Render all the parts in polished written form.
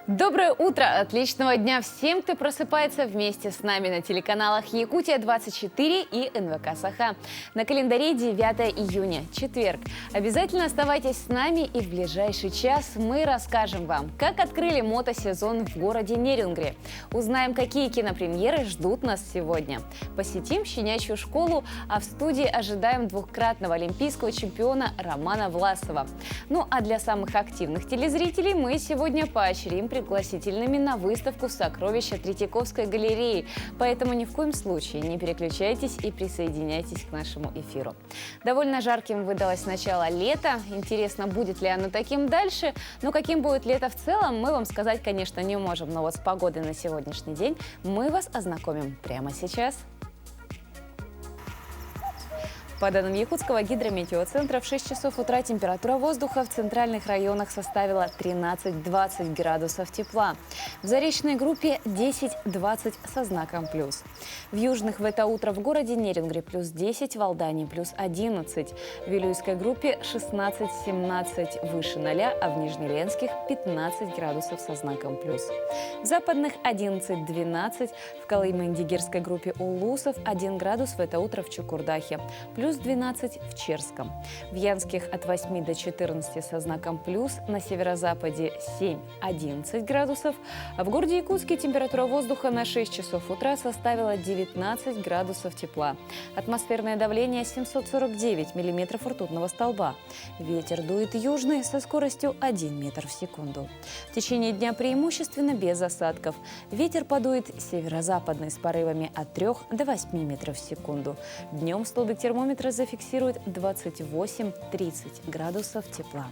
Доброе утро! Отличного дня всем, кто просыпается вместе с нами на телеканалах Якутия-24 и НВК Саха. На календаре 9 июня, четверг. Обязательно оставайтесь с нами, и в ближайший час мы расскажем вам, как открыли мотосезон в городе Нерюнгри. Узнаем, какие кинопремьеры ждут нас сегодня. Посетим щенячью школу, а в студии ожидаем двукратного олимпийского чемпиона Романа Власова. Ну а для самых активных телезрителей мы сегодня поощрим пригласительными на выставку «Сокровища Третьяковской галереи». Поэтому ни в коем случае не переключайтесь и присоединяйтесь к нашему эфиру. Довольно жарким выдалось начало лета. Интересно, будет ли оно таким дальше? Но каким будет лето в целом, мы вам сказать, конечно, не можем. Но вот с погодой на сегодняшний день мы вас ознакомим прямо сейчас. По данным Якутского гидрометеоцентра, в 6 часов утра температура воздуха в центральных районах составила 13-20 градусов тепла. В Заречной группе 10-20 со знаком плюс. В южных в это утро в городе Нерюнгри плюс 10, в Алдане плюс 11. В Вилюйской группе 16-17 выше 0, а в Нижнеленских 15 градусов со знаком плюс. В западных 11-12, в Колыма-Индигирской группе Улусов 1 градус в это утро в Чукурдахе, плюс 12 в Черском. В Янских от 8 до 14 со знаком плюс, на северо-западе 7-11 градусов, а в городе Якутске температура воздуха на 6 часов утра составила 19 градусов тепла. Атмосферное давление 749 миллиметров ртутного столба. Ветер дует южный со скоростью 1 метр в секунду. В течение дня преимущественно без осадков. Ветер подует северо-западный с порывами от 3 до 8 метров в секунду. Днем столбик термометра зафиксирует 28-30 градусов тепла.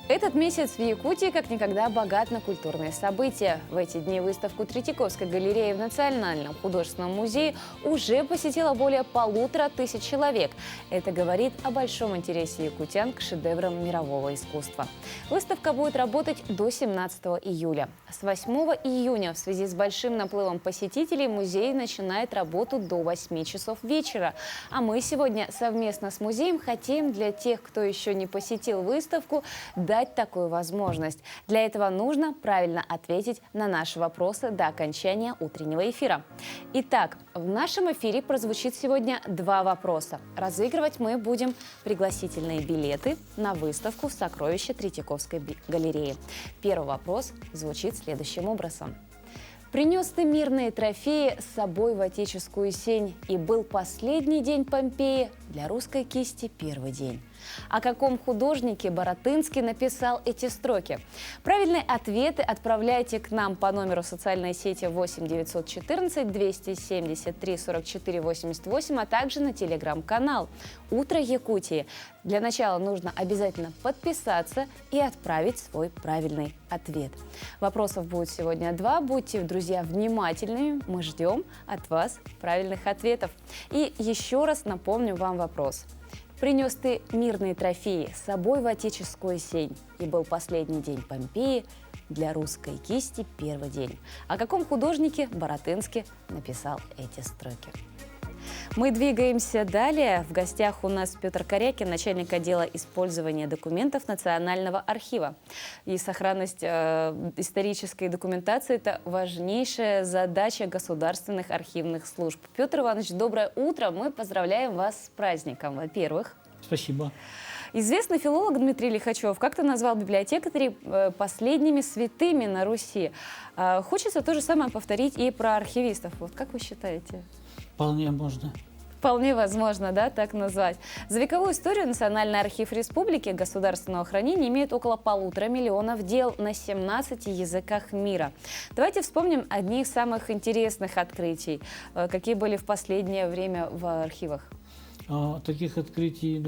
Этот месяц в Якутии как никогда богат на культурные события. В эти дни выставку Третьяковской галереи в Национальном художественном музее уже посетило более 1500 человек. Это говорит о большом интересе якутян к шедеврам мирового искусства. Выставка будет работать до 17 июля. С 8 июня в связи с большим наплывом посетителей музей начинает работу до 8 часов вечера. А мы сегодня совместно с музеем хотим для тех, кто еще не посетил выставку, дать такую возможность. Для этого нужно правильно ответить на наши вопросы до окончания утреннего эфира. Итак, в нашем эфире прозвучит сегодня 2 вопроса. Разыгрывать мы будем пригласительные билеты на выставку «Сокровища Третьяковской галереи». Первый вопрос звучит следующим образом. Принес ты мирные трофеи с собой в отеческую сень, и был последний день Помпеи для русской кисти первый день. О каком художнике Баратынский написал эти строки? Правильные ответы отправляйте к нам по номеру социальной сети 8 914 273 44 88, а также на телеграм-канал «Утро Якутии». Для начала нужно обязательно подписаться и отправить свой правильный ответ. Вопросов будет сегодня 2. Будьте, друзья, внимательными. Мы ждем от вас правильных ответов. И еще раз напомню вам вопрос. Принес ты мирные трофеи с собой в отеческую сень, и был последний день Помпеи для русской кисти первый день. О каком художнике Баратынский написал эти строки? Мы двигаемся далее. В гостях у нас Петр Корякин, начальник отдела использования документов Национального архива. И сохранность исторической документации – это важнейшая задача государственных архивных служб. Петр Иванович, доброе утро. Мы поздравляем вас с праздником, во-первых. Спасибо. Известный филолог Дмитрий Лихачев как-то назвал библиотекарей последними святыми на Руси. Хочется то же самое повторить и про архивистов. Вот как вы считаете? Вполне можно. Вполне возможно, да, так назвать. За вековую историю Национальный архив Республики государственного хранения имеет около 1,5 миллиона дел на 17 языках мира. Давайте вспомним одни из самых интересных открытий, какие были в последнее время в архивах. Таких открытий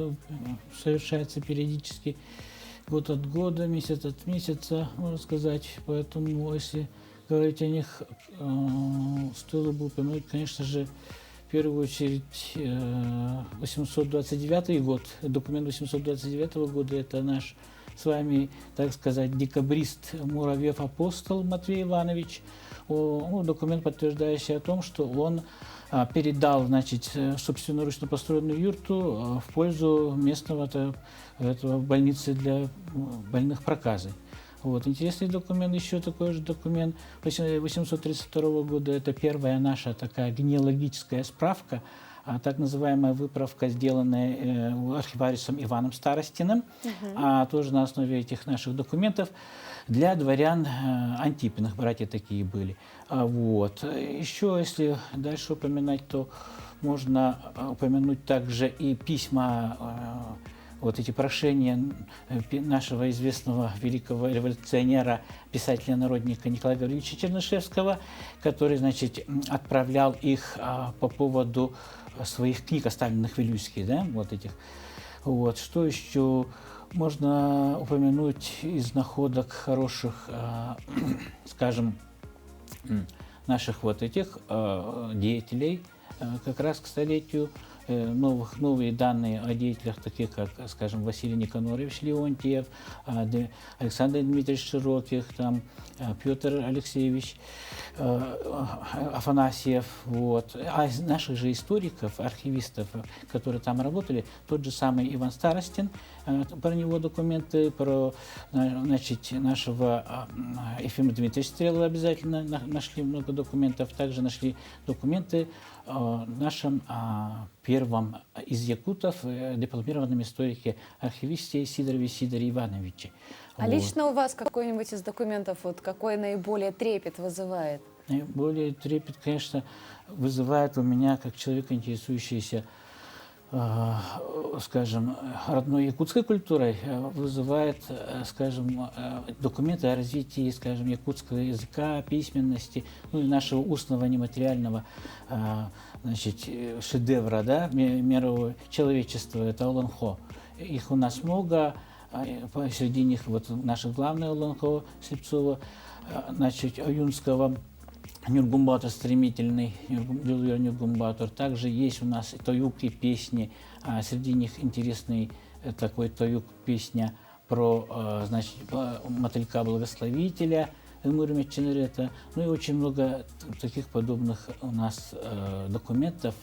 совершается периодически год от года, месяц от месяца, можно сказать. Поэтому, если говорить о них, стоило бы упомянуть, конечно же, в первую очередь 829 год. Документ 829 года – это наш с вами, так сказать, декабрист Муравьев-Апостол Матвей Иванович. Документ, подтверждающий о том, что он передал, значит, собственноручно построенную юрту в пользу местного этого больницы для больных проказой. Вот. Интересный документ, еще такой же документ 832 года, это первая наша такая генеалогическая справка, так называемая выправка, сделанная архивариусом Иваном Старостиным, тоже на основе этих наших документов для дворян Антипиных, братья такие были. Вот. Еще, если дальше упоминать, то можно упомянуть также и письма, вот эти прошения нашего известного великого революционера, писателя-народника Николая Гавриловича Чернышевского, который, значит, отправлял их по поводу своих книг, оставленных в Вилюйске, да, вот этих. Вот. Что еще можно упомянуть из находок хороших, скажем, наших вот этих деятелей, как раз к столетию, новые данные о деятелях, таких как, скажем, Василий Никонорович Леонтьев, Александр Дмитриевич Широких, там, Петр Алексеевич Афанасьев. Вот. А из наших же историков, архивистов, которые там работали, тот же самый Иван Старостин, про него документы, про, значит, нашего Ефима Дмитриевича Стрелова обязательно нашли много документов, также нашли документы о нашем первом из якутов, дипломированном историке, архивисте Сидорове Сидоре Ивановиче. А лично у вас какой-нибудь из документов, вот какой наиболее трепет вызывает? Наиболее трепет, конечно, вызывает у меня, как человека, интересующийся, скажем, родной якутской культурой, вызывает, скажем, документы о развитии, скажем, якутского языка, письменности, ну и нашего устного нематериального, значит, шедевра, да, мирового человечества, это Олонхо. Их у нас много, среди них вот наших главных Олонхо Слепцова, значит, Аюнского, Нюргумбатор стремительный, Нюргумбатор. Также есть у нас тоюк и песни, среди них интересный такой тоюк, песня про, значит, мотылька-благословителя Эмура Ченерета. Ну и очень много таких подобных у нас документов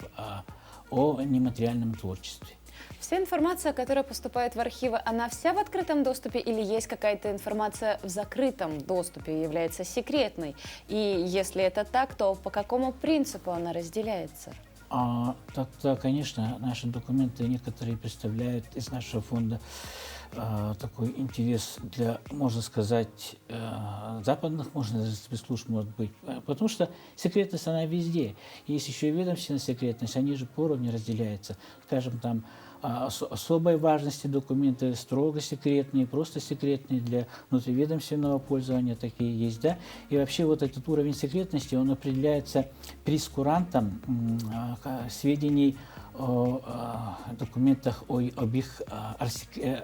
о нематериальном творчестве. Вся информация, которая поступает в архивы, она вся в открытом доступе или есть какая-то информация в закрытом доступе, является секретной? И если это так, то по какому принципу она разделяется? Так-то, конечно, наши документы некоторые представляют из нашего фонда такой интерес для, можно сказать, западных, можно даже спецслужб, может быть, потому что секретность, она везде. Есть еще и ведомственная секретность, они же по уровню разделяются. Скажем, там особой важности документы строго секретные, просто секретные для внутриведомственного пользования, такие есть, да. И вообще вот этот уровень секретности, он определяется прейскурантом сведений о документах, об их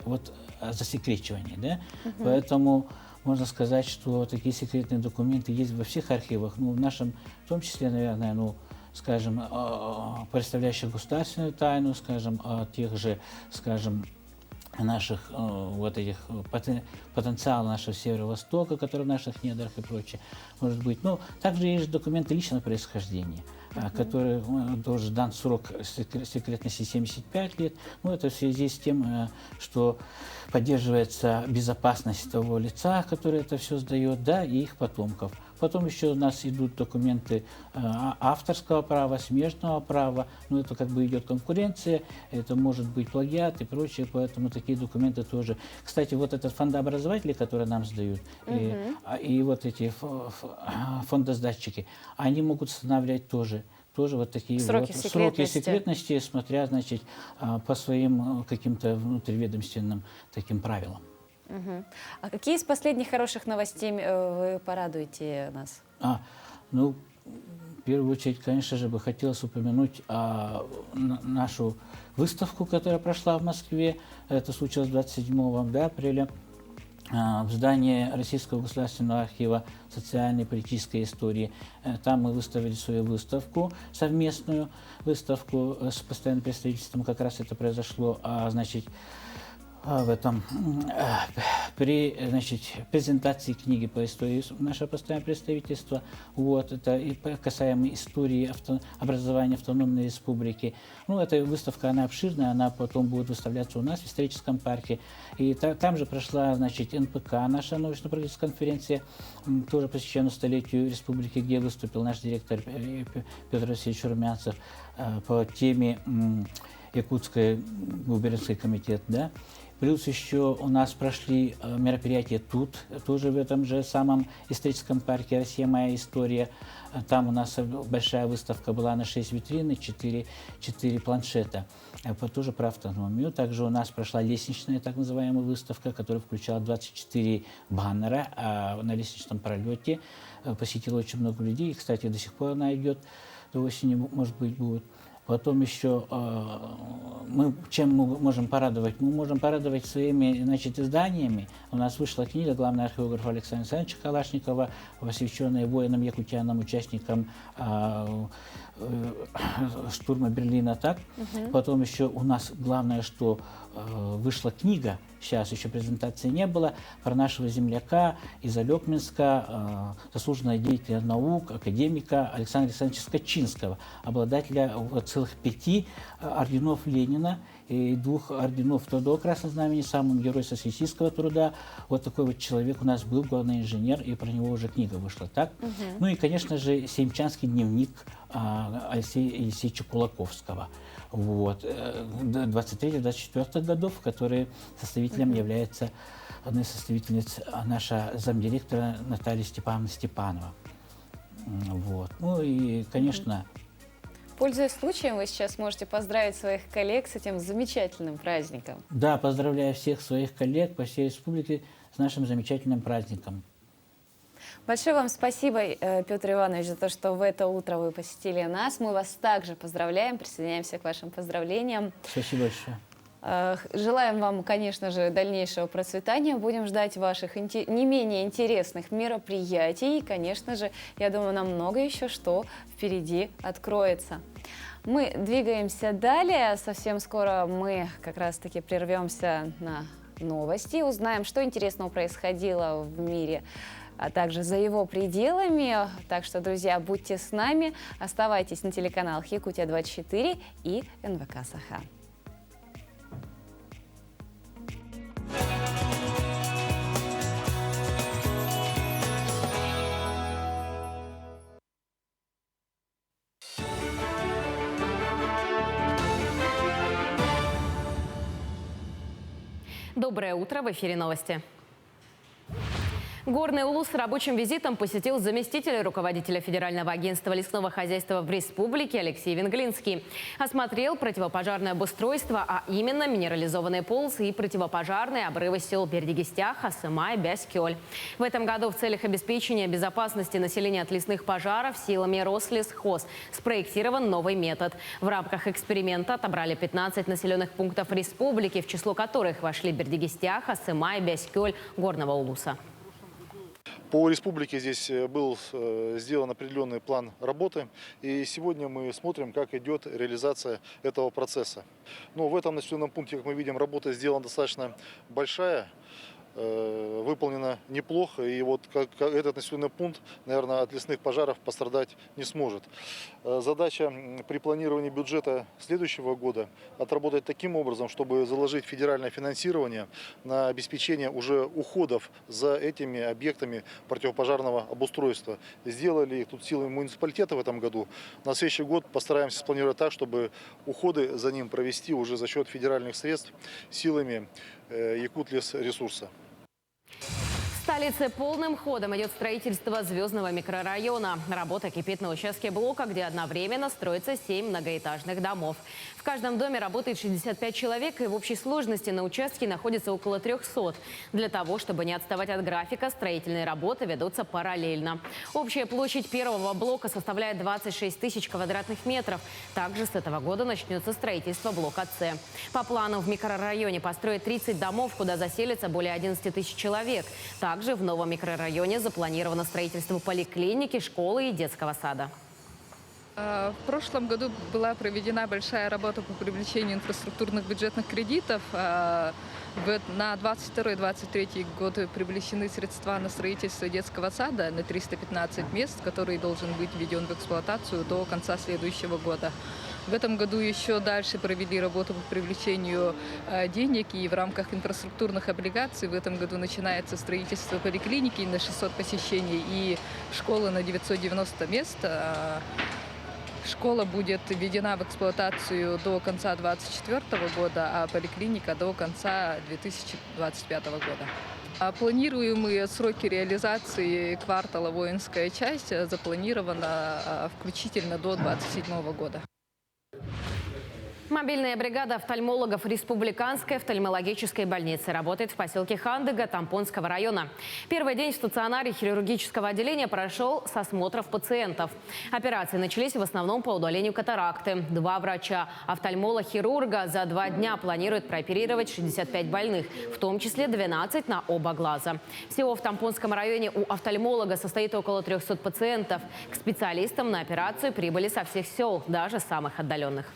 вот, засекречивании, да. Поэтому можно сказать, что такие секретные документы есть во всех архивах, ну, в нашем, в том числе, наверное, ну, скажем, представляющих государственную тайну, скажем, о тех же, скажем, наших вот этих потенциала нашего Северо-Востока, который в наших недрах и прочее, может быть. Но также есть документы личного происхождения, которые тоже дан срок секретности 75 лет. Ну, это в связи с тем, что поддерживается безопасность того лица, который это все сдает, да, и их потомков. Потом еще у нас идут документы авторского права, смежного права. Ну, это как бы идет конкуренция, это может быть плагиат и прочее, поэтому такие документы тоже. Кстати, вот этот фондообразователи, которые нам сдают, и вот эти фондосдатчики, они могут устанавливать тоже вот такие сроки секретности, смотря, значит, по своим каким-то внутриведомственным таким правилам. А какие из последних хороших новостей вы порадуете нас? Ну, в первую очередь, конечно же, бы хотелось упомянуть нашу выставку, которая прошла в Москве. Это случилось 27 апреля в здании Российского государственного архива социальной и политической истории. Там мы выставили свою выставку, совместную выставку с постоянным представительством. Как раз это произошло, значит, в этом, при, значит, презентации книги по истории наше постоянное представительство. Вот, это и касаемо истории образования автономной республики. Ну, эта выставка, она обширная, она потом будет выставляться у нас в историческом парке. И там же прошла, значит, НПК, наша научно-практическая конференция, тоже посвящена столетию республики, где выступил наш директор Петр Васильевич Румянцев по теме Якутский губернский комитет, да. Плюс еще у нас прошли мероприятия тут, тоже в этом же самом историческом парке «Россия. Моя история». Там у нас большая выставка была на 6 витрин и 4 планшета. Тоже про автономию. Также у нас прошла лестничная так называемая выставка, которая включала 24 баннера. А на лестничном пролете посетило очень много людей. И, кстати, до сих пор она идет, до осени, может быть, будет. Потом еще чем мы можем порадовать? Мы можем порадовать своими, значит, изданиями. У нас вышла книга главного археографа Александра Александровича Калашникова, посвященная воинам-якутянам, участникам штурма Берлина. Так? Потом еще у нас главное, что вышла книга, сейчас еще презентации не было, про нашего земляка из Алекминска, заслуженного деятеля наук, академика Александра Александровича Скачинского, обладателя целых 5 орденов Ленина и 2 орденов Трудового Красного Знамени, сам герой социалистического труда. Вот такой вот человек у нас был, главный инженер, и про него уже книга вышла. Так? Ну и, конечно же, Семчанский дневник Алексея Елисеевича Кулаковского. Вот, 23-24 годов, который составителем является одной из составительниц наша замдиректора Наталья Степановна Степанова. Вот. Ну и, конечно... Пользуясь случаем, вы сейчас можете поздравить своих коллег с этим замечательным праздником. Да, поздравляю всех своих коллег по всей республике с нашим замечательным праздником. Большое вам спасибо, Петр Иванович, за то, что в это утро вы посетили нас. Мы вас также поздравляем, присоединяемся к вашим поздравлениям. Спасибо большое. Желаем вам, конечно же, дальнейшего процветания. Будем ждать ваших не менее интересных мероприятий. И, конечно же, я думаю, нам много еще что впереди откроется. Мы двигаемся далее. Совсем скоро мы как раз-таки прервемся на новости, узнаем, что интересного происходило в мире, а также за его пределами. Так что, друзья, будьте с нами, оставайтесь на телеканалах Якутия-24 и НВК Саха. Доброе утро, в эфире новости. Горный Улус с рабочим визитом посетил заместитель руководителя Федерального агентства лесного хозяйства в республике Алексей Венглинский. Осмотрел противопожарное обустройство, а именно минерализованные полосы и противопожарные обрывы сел Бердигистях, Асымай, Бяскёль. В этом году в целях обеспечения безопасности населения от лесных пожаров силами Рослесхоз спроектирован новый метод. В рамках эксперимента отобрали 15 населенных пунктов республики, в число которых вошли Бердигистях, Асымай, Бяскёль, Горного Улуса. По республике здесь был сделан определенный план работы, и сегодня мы смотрим, как идет реализация этого процесса. Но в этом населенном пункте, как мы видим, работа сделана достаточно большая, выполнена неплохо, и вот этот населенный пункт, наверное, от лесных пожаров пострадать не сможет. Задача при планировании бюджета следующего года отработать таким образом, чтобы заложить федеральное финансирование на обеспечение уже уходов за этими объектами противопожарного обустройства. Сделали их тут силами муниципалитета в этом году. На следующий год постараемся спланировать так, чтобы уходы за ним провести уже за счет федеральных средств силами Якутлесресурса. В столице полным ходом идет строительство Звездного микрорайона. Работа кипит на участке блока, где одновременно строится 7 многоэтажных домов. В каждом доме работает 65 человек, и в общей сложности на участке находится около 300. Для того, чтобы не отставать от графика, строительные работы ведутся параллельно. Общая площадь первого блока составляет 26 тысяч квадратных метров. Также с этого года начнется строительство блока С. По плану в микрорайоне построят 30 домов, куда заселится более 11 тысяч человек. Также в новом микрорайоне запланировано строительство поликлиники, школы и детского сада. В прошлом году была проведена большая работа по привлечению инфраструктурных бюджетных кредитов. На 22-23 годы привлечены средства на строительство детского сада на 315 мест, который должен быть введен в эксплуатацию до конца следующего года. В этом году еще дальше провели работу по привлечению денег, и в рамках инфраструктурных облигаций в этом году начинается строительство поликлиники на 600 посещений и школы на 990 мест. Школа будет введена в эксплуатацию до конца 2024 года, а поликлиника до конца 2025 года. Планируемые сроки реализации квартала «Воинская часть» запланировано включительно до 2027 года. Мобильная бригада офтальмологов Республиканской офтальмологической больницы работает в поселке Хандыга Тампонского района. Первый день в стационаре хирургического отделения прошел с осмотров пациентов. Операции начались в основном по удалению катаракты. 2 врача офтальмолог-хирурга за 2 дня планируют прооперировать 65 больных, в том числе 12 на оба глаза. Всего в Тампонском районе у офтальмолога состоит около 300 пациентов. К специалистам на операцию прибыли со всех сел, даже самых отдаленных.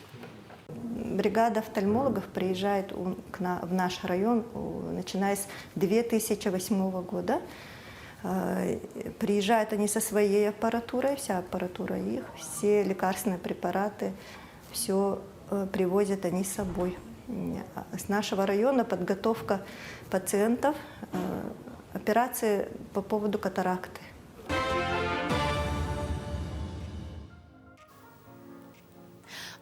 Бригада офтальмологов приезжает в наш район, начиная с 2008 года. Приезжают они со своей аппаратурой, вся аппаратура их, все лекарственные препараты, все привозят они с собой. С нашего района подготовка пациентов, операции по поводу катаракты.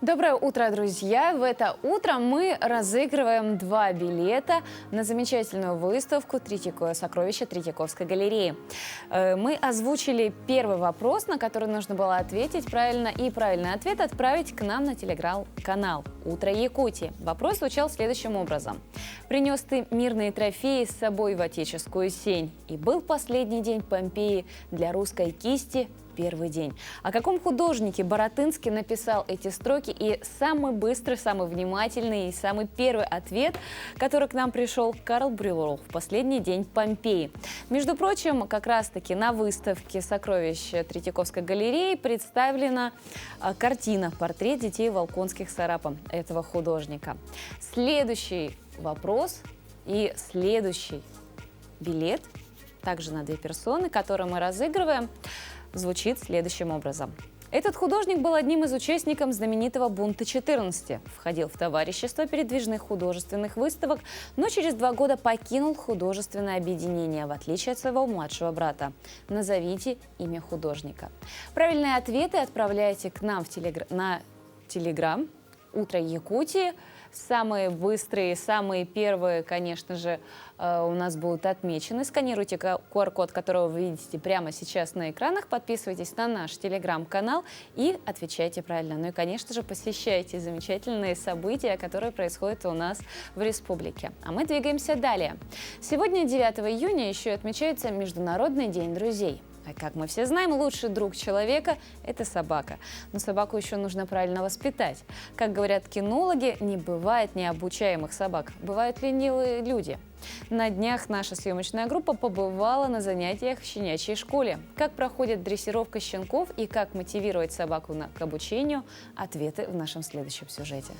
Доброе утро, друзья! В это утро мы разыгрываем 2 билета на замечательную выставку «Третьяковое сокровище» Третьяковской галереи. Мы озвучили первый вопрос, на который нужно было ответить правильно, и правильный ответ отправить к нам на телеграм-канал «Утро Якутии». Вопрос звучал следующим образом. «Принес ты мирные трофеи с собой в отеческую сень, и был последний день Помпеи для русской кисти первый день». О каком художнике Баратынский написал эти строки? И самый быстрый, самый внимательный и самый первый ответ, который к нам пришел, Карл Брюллов в последний день Помпеи. Между прочим, как раз-таки на выставке «Сокровищ» Третьяковской галереи представлена картина «Портрет детей Волконских Сарапа» этого художника. Следующий вопрос и следующий билет, также на 2 персоны, который мы разыгрываем, звучит следующим образом. Этот художник был одним из участников знаменитого бунта 14, входил в товарищество передвижных художественных выставок, но через 2 года покинул художественное объединение, в отличие от своего младшего брата. Назовите имя художника. Правильные ответы отправляйте к нам на телеграм «Утро Якутии». Самые быстрые, самые первые, конечно же, у нас будут отмечены. Сканируйте QR-код, который вы видите прямо сейчас на экранах, подписывайтесь на наш телеграм-канал и отвечайте правильно. Ну и, конечно же, посещайте замечательные события, которые происходят у нас в республике. А мы двигаемся далее. Сегодня, 9 июня, еще и отмечается Международный день друзей. А как мы все знаем, лучший друг человека – это собака. Но собаку еще нужно правильно воспитать. Как говорят кинологи, не бывает необучаемых собак. Бывают ленивые люди. На днях наша съемочная группа побывала на занятиях в щенячьей школе. Как проходит дрессировка щенков и как мотивировать собаку к обучению – ответы в нашем следующем сюжете.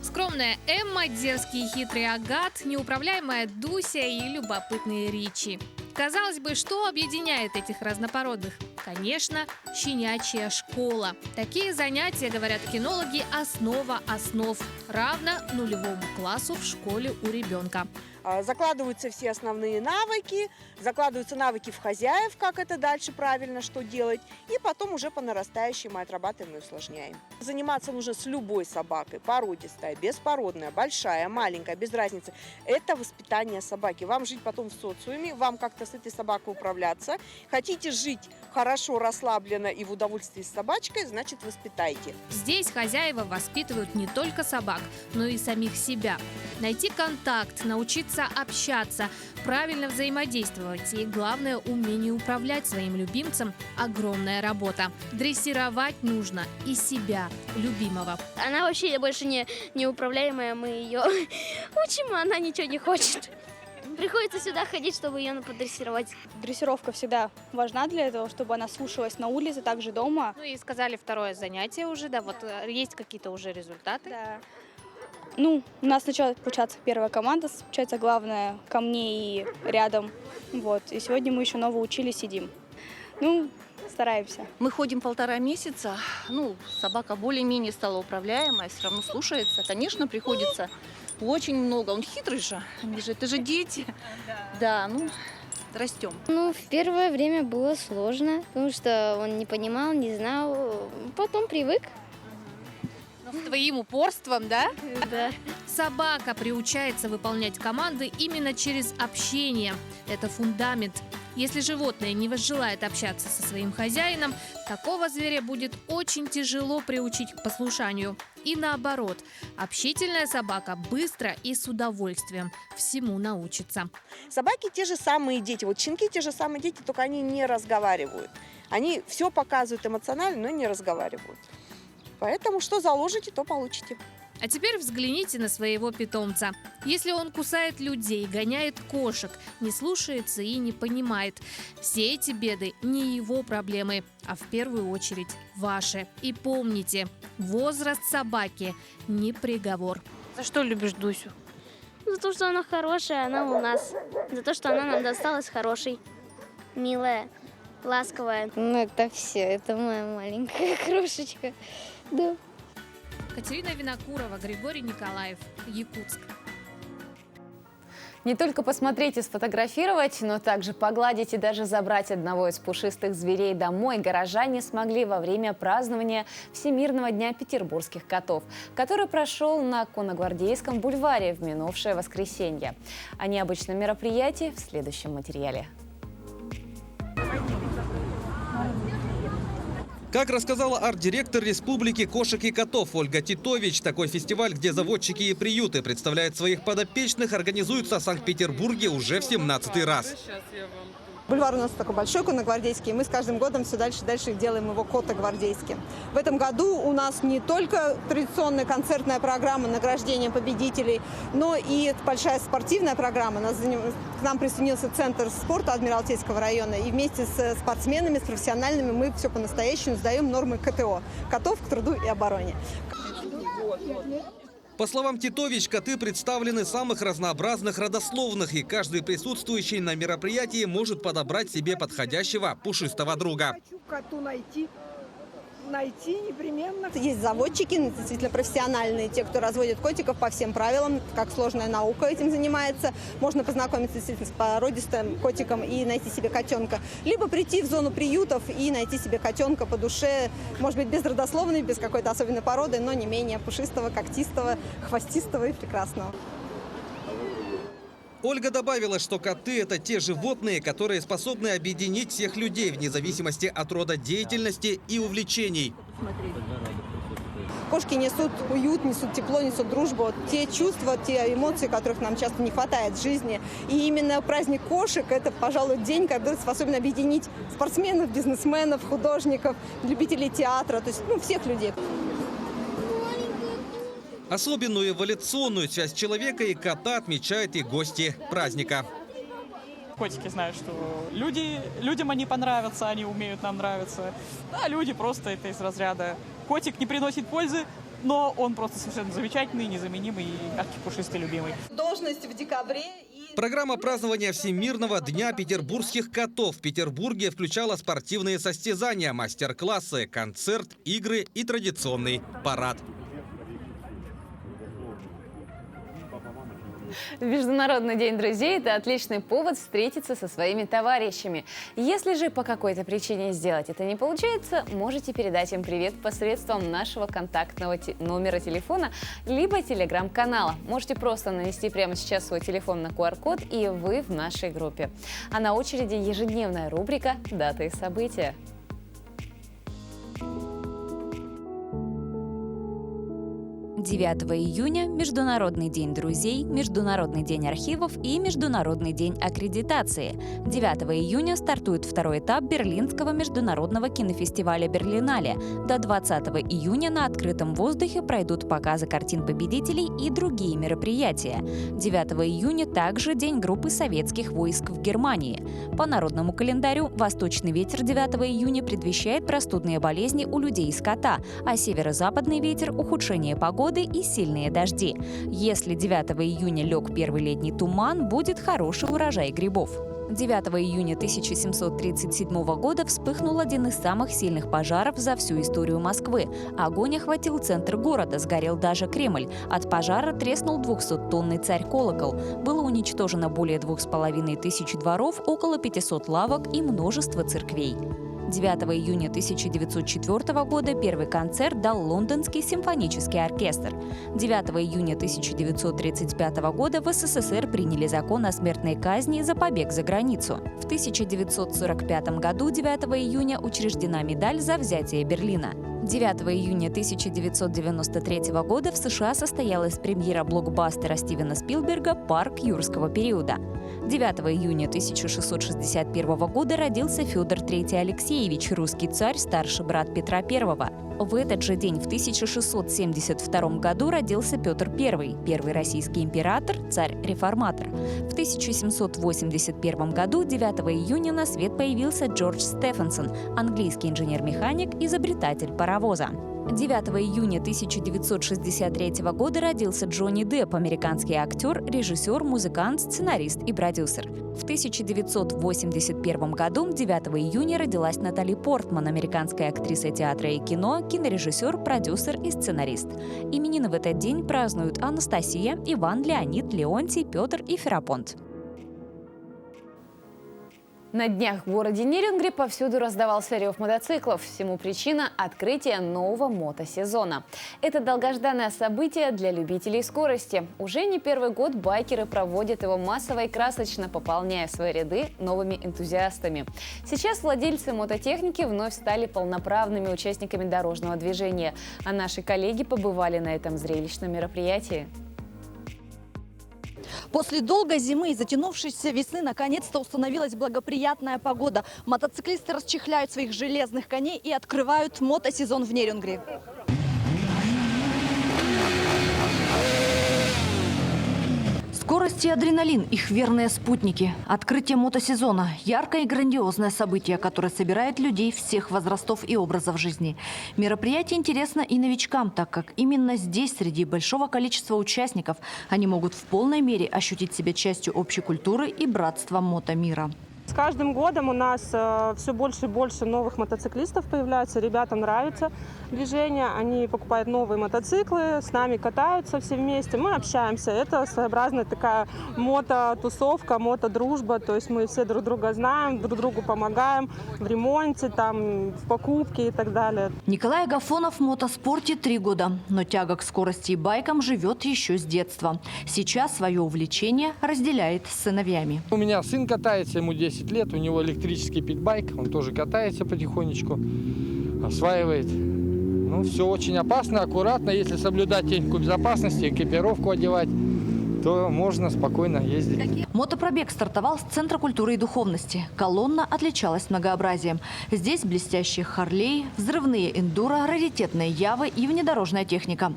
Скромная Эмма, дерзкий и хитрый Агат, неуправляемая Дуся и любопытный Ричи. Казалось бы, что объединяет этих разнопородных? Конечно, щенячья школа. Такие занятия, говорят кинологи, основа основ, равно 0-му классу в школе у ребенка. Закладываются все основные навыки, закладываются навыки в хозяев, как это дальше правильно, что делать, и потом уже по нарастающей мы отрабатываем и усложняем. Заниматься нужно с любой собакой, породистая, беспородная, большая, маленькая, без разницы. Это воспитание собаки. Вам жить потом в социуме, вам как-то с этой собакой управляться. Хотите жить хорошо, расслабленно и в удовольствии с собачкой, значит, воспитайте. Здесь хозяева воспитывают не только собак, но и самих себя. Найти контакт, научиться общаться, правильно взаимодействовать и, главное, умение управлять своим любимцем – огромная работа. Дрессировать нужно и себя, любимого. Она вообще больше не управляемая, мы ее учим, а она ничего не хочет. Приходится сюда ходить, чтобы ее подрессировать. Дрессировка всегда важна для этого, чтобы она слушалась на улице, также дома. Ну и сказали, второе занятие уже, да, вот есть какие-то уже результаты. Да. Ну, у нас начала получаться первая команда, получается, главное ко мне и рядом. Вот. И сегодня мы еще нового учили, сидим. Ну, стараемся. Мы ходим 1,5 месяца. Ну, собака более-менее стала управляемая, все равно слушается. Конечно, приходится очень много. Он хитрый же. Это же дети. Да, ну, растем. Ну, в первое время было сложно, потому что он не понимал, не знал. Потом привык. С твоим упорством, да? Да. Собака приучается выполнять команды именно через общение. Это фундамент. Если животное не возжелает общаться со своим хозяином, такого зверя будет очень тяжело приучить к послушанию. И наоборот, общительная собака быстро и с удовольствием всему научится. Собаки те же самые дети. Вот щенки те же самые дети, только они не разговаривают. Они все показывают эмоционально, но не разговаривают. Поэтому что заложите, то получите. А теперь взгляните на своего питомца. Если он кусает людей, гоняет кошек, не слушается и не понимает, все эти беды не его проблемы, а в первую очередь ваши. И помните, возраст собаки не приговор. За что любишь Дусю? За то, что она хорошая, она у нас. За то, что она нам досталась хорошей, милая, ласковая. Ну, это все. Это моя маленькая крошечка. Да. Катерина Винокурова, Григорий Николаев, Якутск. Не только посмотреть и сфотографировать, но также погладить и даже забрать одного из пушистых зверей домой горожане смогли во время празднования Всемирного дня петербургских котов, который прошел на Конногвардейском бульваре в минувшее воскресенье. О необычном мероприятии в следующем материале. Как рассказала арт-директор Республики кошек и котов Ольга Титович, такой фестиваль, где заводчики и приюты представляют своих подопечных, организуется в Санкт-Петербурге уже в 17-й раз. Бульвар у нас такой большой, Конногвардейский, и мы с каждым годом все дальше и дальше делаем его Котогвардейским. В этом году у нас не только традиционная концертная программа награждения победителей, но и большая спортивная программа. К нам присоединился Центр спорта Адмиралтейского района, и вместе с спортсменами, с профессиональными мы все по-настоящему сдаем нормы КТО – котов к труду и обороне. По словам Титович, коты представлены самых разнообразных родословных, и каждый присутствующий на мероприятии может подобрать себе подходящего пушистого друга. Хочу коту найти непременно. Есть заводчики, действительно профессиональные, те, кто разводит котиков по всем правилам, как сложная наука этим занимается. Можно познакомиться действительно с породистым котиком и найти себе котенка. Либо прийти в зону приютов и найти себе котенка по душе, может быть, без родословной, без какой-то особенной породы, но не менее пушистого, когтистого, хвостистого и прекрасного. Ольга добавила, что коты – это те животные, которые способны объединить всех людей вне зависимости от рода деятельности и увлечений. Кошки несут уют, несут тепло, несут дружбу. Вот те чувства, те эмоции, которых нам часто не хватает в жизни. И именно праздник кошек – это, пожалуй, день, когда способен объединить спортсменов, бизнесменов, художников, любителей театра, то есть всех людей. Особенную эволюционную связь человека и кота отмечают и гости праздника. Котики знают, что людям они понравятся, они умеют нам нравиться. А люди просто это из разряда. Котик не приносит пользы, но он просто совершенно замечательный, незаменимый и мягкий, пушистый, любимый. Должность в декабре. Программа празднования Всемирного дня петербургских котов в Петербурге включала спортивные состязания, мастер-классы, концерт, игры и традиционный парад. Международный день друзей – это отличный повод встретиться со своими товарищами. Если же по какой-то причине сделать это не получается, можете передать им привет посредством нашего контактного номера телефона либо телеграм-канала. Можете просто нанести прямо сейчас свой телефон на QR-код, и вы в нашей группе. А на очереди ежедневная рубрика «Даты и события». 9 июня – Международный день друзей, Международный день архивов и Международный день аккредитации. 9 июня стартует второй этап Берлинского международного кинофестиваля «Берлинале». До 20 июня на открытом воздухе пройдут показы картин победителей и другие мероприятия. 9 июня также День группы советских войск в Германии. По народному календарю восточный ветер 9 июня предвещает простудные болезни у людей и скота, а северо-западный ветер – ухудшение погоды и сильные дожди. Если 9 июня лег первый летний туман, будет хороший урожай грибов. 9 июня 1737 года вспыхнул один из самых сильных пожаров за всю историю Москвы. Огонь охватил центр города, сгорел даже Кремль. От пожара треснул 200-тонный царь-колокол. Было уничтожено более 2500 дворов, около 500 лавок и множество церквей. 9 июня 1904 года первый концерт дал Лондонский симфонический оркестр. 9 июня 1935 года в СССР приняли закон о смертной казни за побег за границу. В 1945 году 9 июня учреждена медаль за взятие Берлина. 9 июня 1993 года в США состоялась премьера блокбастера Стивена Спилберга «Парк юрского периода». 9 июня 1661 года родился Федор III Алексеевич, русский царь, старший брат Петра I. В этот же день, в 1672 году, родился Петр I, первый российский император, царь-реформатор. В 1781 году, 9 июня, на свет появился Джордж Стефенсон, английский инженер-механик, изобретатель паровоза. 9 июня 1963 года родился Джонни Депп, американский актер, режиссер, музыкант, сценарист и продюсер. В 1981 году, 9 июня, родилась Натали Портман, американская актриса театра и кино, кинорежиссер, продюсер и сценарист. Именины в этот день празднуют Анастасия, Иван, Леонид, Леонтий, Петр и Ферапонт. На днях в городе Нерюнгри повсюду раздавался рев мотоциклов. Всему причина – открытие нового мотосезона. Это долгожданное событие для любителей скорости. Уже не первый год байкеры проводят его массово и красочно, пополняя свои ряды новыми энтузиастами. Сейчас владельцы мототехники вновь стали полноправными участниками дорожного движения. А наши коллеги побывали на этом зрелищном мероприятии. После долгой зимы и затянувшейся весны наконец-то установилась благоприятная погода. Мотоциклисты расчехляют своих железных коней и открывают мотосезон в Нерюнгри. Скорость и адреналин – их верные спутники. Открытие мотосезона – яркое и грандиозное событие, которое собирает людей всех возрастов и образов жизни. Мероприятие интересно и новичкам, так как именно здесь, среди большого количества участников, они могут в полной мере ощутить себя частью общей культуры и братства мотомира. С каждым годом у нас все больше и больше новых мотоциклистов появляется. Ребятам нравится движение, они покупают новые мотоциклы, с нами катаются все вместе, мы общаемся. Это своеобразная такая мототусовка, мотодружба. То есть мы все друг друга знаем, друг другу помогаем в ремонте, там, в покупке и так далее. Николай Агафонов в мотоспорте 3 года, но тяга к скорости и байкам живет еще с детства. Сейчас свое увлечение разделяет с сыновьями. У меня сын катается, ему 10 лет, у него электрический питбайк, он тоже катается потихонечку, осваивает. Ну, все очень опасно, аккуратно, если соблюдать технику безопасности, экипировку одевать, то можно спокойно ездить. Мотопробег стартовал с Центра культуры и духовности. Колонна отличалась многообразием. Здесь блестящие Харлей, взрывные эндуро, раритетные Явы и внедорожная техника.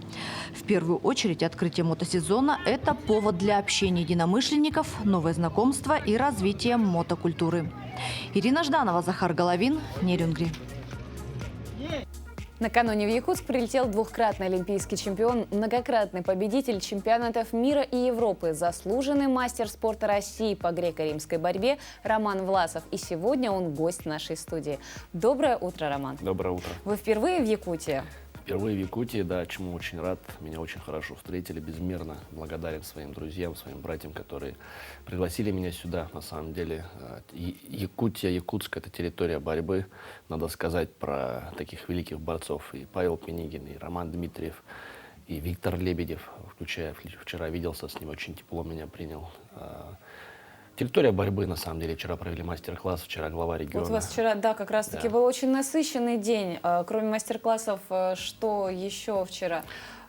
В первую очередь открытие мотосезона – это повод для общения единомышленников, новое знакомство и развития мотокультуры. Ирина Жданова, Захар Головин, Нерюнгри. Накануне в Якутск прилетел двукратный олимпийский чемпион, многократный победитель чемпионатов мира и Европы, заслуженный мастер спорта России по греко-римской борьбе Роман Власов. И сегодня он гость нашей студии. Доброе утро, Роман. Доброе утро. Вы впервые в Якутии? Впервые в Якутии, да, чему очень рад. Меня очень хорошо встретили, безмерно благодарен своим друзьям, своим братьям, которые пригласили меня сюда. На самом деле Якутия, Якутск – это территория борьбы. Надо сказать про таких великих борцов. И Павел Пенигин, и Роман Дмитриев, и Виктор Лебедев. Включая, вчера виделся с ним, очень тепло меня принял. Территория борьбы, на самом деле. Вчера провели мастер-класс, вчера глава региона. Вот у вас вчера, да, как раз-таки был очень насыщенный день. Кроме мастер-классов, что еще вчера?